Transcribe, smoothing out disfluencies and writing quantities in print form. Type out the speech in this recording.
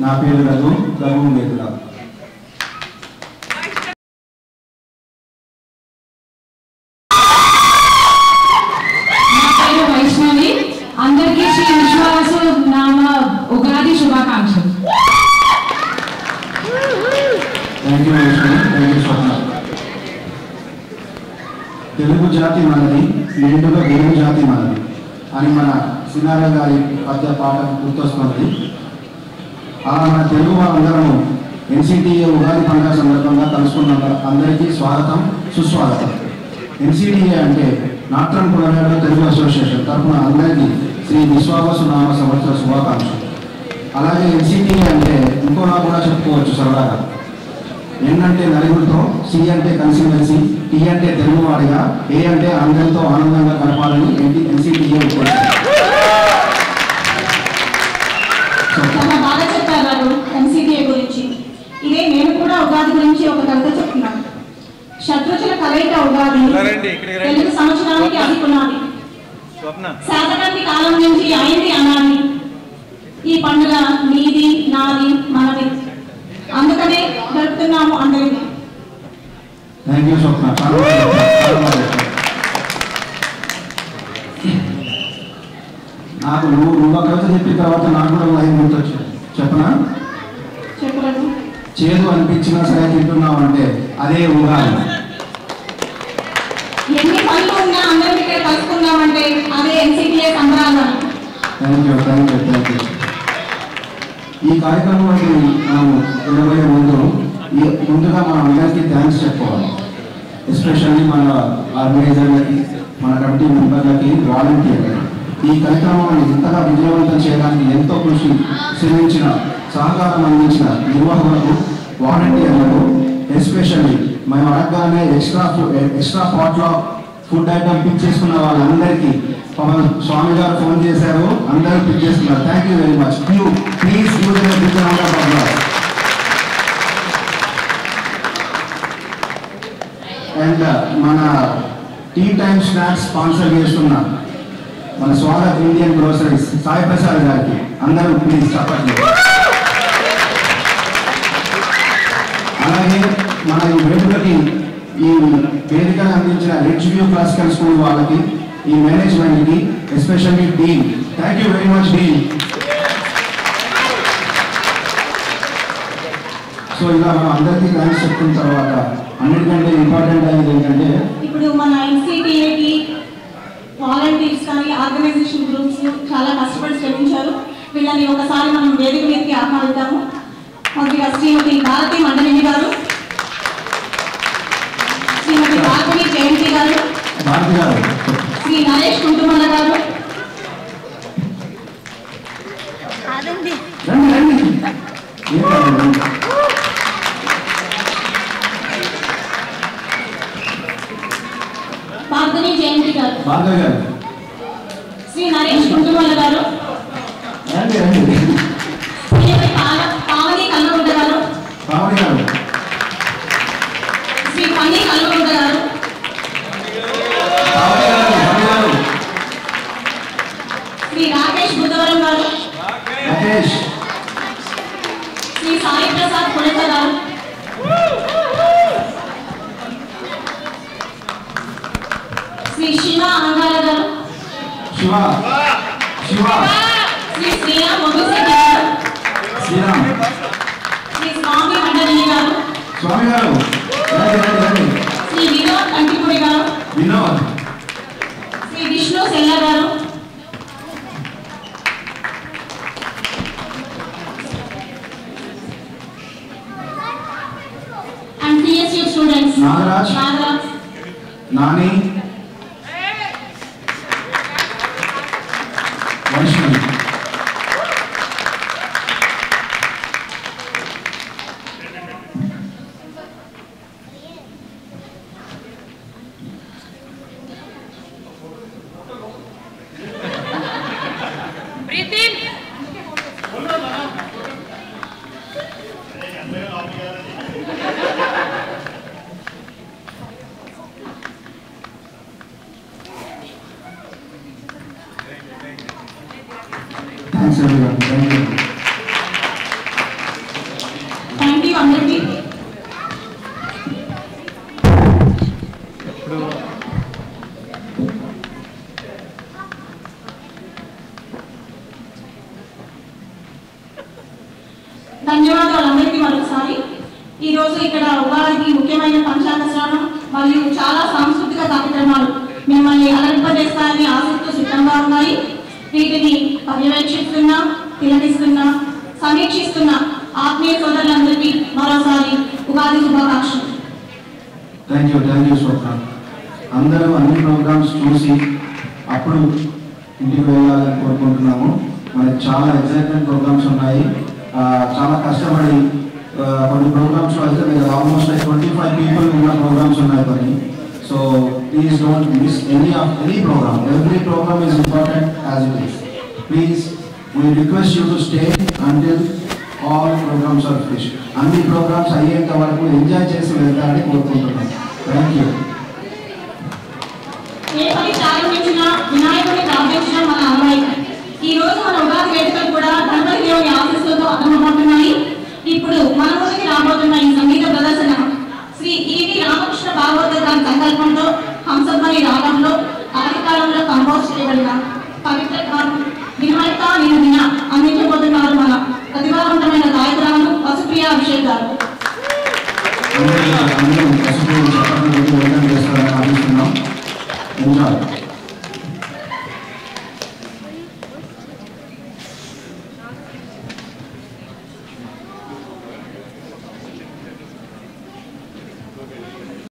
నా పేరు రఘు మేకుల. నా పేరు వైష్ణవి. అందరికీ శ్రీ విశ్వాసు నామ ఉగాది శుభాకాంక్షలు. Thank you Vaishnavi, thank you Swapna. Telugu జాతి మనది, నిండుగా తెలుగు జాతి మనది అని మన సినార గారి పద్య పాట గుర్తొస్తుంది. అలా మన తెలుగు వాళ్ళందరము ఎన్సిటిఏ ఉగాది పండుగ సందర్భంగా కలుసుకున్న అందరికీ స్వాగతం, సుస్వాగతం. ఎన్సిటిఏ అంటే నాట్రం పునరాడు తెలుగు అసోసియేషన్ తరఫున అందరికీ శ్రీ విశ్వావసు నామ సంవత్సర శుభాకాంక్షలు. అలాగే ఎన్సిటిఏ అంటే ఇంకోలా కూడా చెప్పుకోవచ్చు సరదాగా. ఎన్ అంటే నలుగురితో, సి అంటే కలిసిమెలిసి, టీ అంటే తెలుగువాడిగా, ఏ అంటే అందరితో ఆనందంగా గడపాలని ఎన్సిటిఏ బాగా చెప్పారు ఎన్సిటిఏ గురించి. ఇదే నేను కూడా ఉగాది గురించి ఒక కవిత చెప్తున్నాను. శత్రుచుల కలయిక ఉగాది, తెలుగు సంవత్సరానికి అది పునాది. శాతకంటి కాలం నుంచి అయింది అనాది, ఈ పండుగ నీది నాది మనది, అందుకనే జరుపుతున్నాము అందరిది. థ్యాంక్ యూ స్వప్న. నాకు నువ్వు కవిత చెప్పిన తర్వాత నాకు కూడా లైన్ గుర్తొచ్చింది. చెప్పనా? చెప్పలేదు. చేదు అనిపించినా సరే తింటున్నావు అంటే అదే ఉగాది. ఎన్ని పనులు ఉన్నా అందరం ఇక్కడ కలుసుకున్నామంటే అదే ఎన్సిటిఏ సంబరాలు. Thank you, thank you, thank you. ఈ కార్యక్రమానికి మనం వెళ్ళబోయే ముందుగా మనం అందరికీ థ్యాంక్స్ చెప్పుకోవాలి. ఎస్పెషల్లీ మన ఆర్గనైజర్లకి, మన కమిటీ మెంబర్లకి, వాలంటీర్లకి. ఈ కార్యక్రమాన్ని ఇంతగా విజయవంతం చేయడానికి ఎంతో కృషి శ్రమించిన, సహకారం అందించిన నిర్వాహకులకు, వాలంటీర్లకు, ఎస్పెషల్లీ మేము అడగగానే ఎక్స్ట్రా పాట్లో ఫుడ్ ఐటమ్ పిక్ చేసుకున్న వాళ్ళందరికీ స్వామి గారు ఫోన్ చేశారు, అందరూ పిక్ చేసుకున్నారు. Thank you very much. Please and మన టీ టైమ్ స్నాక్స్ స్పాన్సర్ చేస్తున్న మన స్వాగత్ ఇండియన్ గ్రోసరీస్ సాయి ప్రసాద్ గారికి అందరూ ప్లీజ్ చెప్పండి. అలాగే మన ఈ వేడుకకి ఈ వేదికను అందించిన రిచ్ వ్యూ క్లాసికల్ స్కూల్ వాళ్ళకి, ఈ మేనేజ్మెంట్కి, especially dean, thank you very much dean. So ఇలా మనం అందరికీ థ్యాంక్స్ చెప్తున్న తర్వాత అన్నిటికంటే ఇంపార్టెంట్ అయ్యేది ఏంటంటే ఇప్పుడు మన ఎన్సిటిఏకి వాలంటీర్స్ కానీ ఆర్గనైజేషన్ గ్రూప్స్ చాలా కష్టపడి శ్రమించారు. వీళ్ళని ఒకసారి మనం వేదిక మీదకి ఆహ్వానిద్దాము. మొదటిగా శ్రీమతి భారతి మండలిని గారు, శ్రీమతి భారతి జయంతి గారు, శ్రీ నరేష్ కుంటుమల్ల గారు, భారతి జయంతి గారు, శ్రీ నరేష్ కుంటుమల్ల గారు, శ్రీమతి పావని కల్లుగుడ్డ గారు, శ్రీ పని కల్లుగుడ్డ గారు, శ్రీ రాకేష్ బుద్ధవరం గారు, శ్రీ సాయి ప్రసాద్ పుణత గారు, శ్రీ శివ అంగాల గారు, శ్రీ శ్రీరామ్ మొగుశెట్టి గారు, శ్రీ స్వామి మండలి గారు, శ్రీ వినోద్ కంటిపూడి గారు, శ్రీ విష్ణు సెల్ల గారు, and TSU students Nagaraj, Nani, Vaishnavi. Breathe in. everyone. Thank you. Thank you అందరికీ. ధన్యవాదాలు అందరికీ మరొకసారి. ఈరోజు ఇక్కడ ఉగాదికి ముఖ్యమైన పంచాంగ శ్రవణం మరియు చాలా సాంస్కృతిక కార్యక్రమాలు మిమ్మల్ని అలరింపజేస్తాయని ఆసక్తితో సిద్ధంగా ఉన్నాయి. వీటిని పర్యవేక్షిస్తున్న, తిలకిస్తున్న, సమీక్షిస్తున్న ఆత్మీయ సోదరులందరికీ మరోసారి ఉగాది శుభాకాంక్షలు. థ్యాంక్ యూ స్వప్న. అందరూ అన్ని ప్రోగ్రామ్స్ చూసి అప్పుడు ఇంటికి వెళ్ళాలని కోరుకుంటున్నాము. మనకి చాలా ఎగ్జైట్మెంట్ ప్రోగ్రామ్స్ ఉన్నాయి. చాలా కష్టపడి కొన్ని ప్రోగ్రామ్స్ అయితే మీరు ఆల్మోస్ట్ 25 people ఉన్న ప్రోగ్రామ్స్ ఉన్నాయి కొన్ని. So please don't miss any program. Every program is important as it is. Please we request you to stay until all programs are finish. అన్ని ప్రోగ్రామ్స్ అయ్యేంత వరకు ఎంజాయ్ చేసి వెళ్తారని కోరుకుంటున్నాను. Thank you. ఏ పని ప్రారంభించినా వినాయకుడిని ప్రార్థించడం మన అమ్మాయి. ఈ రోజు మన ఉగాది వేడుకలు కూడా గణపతి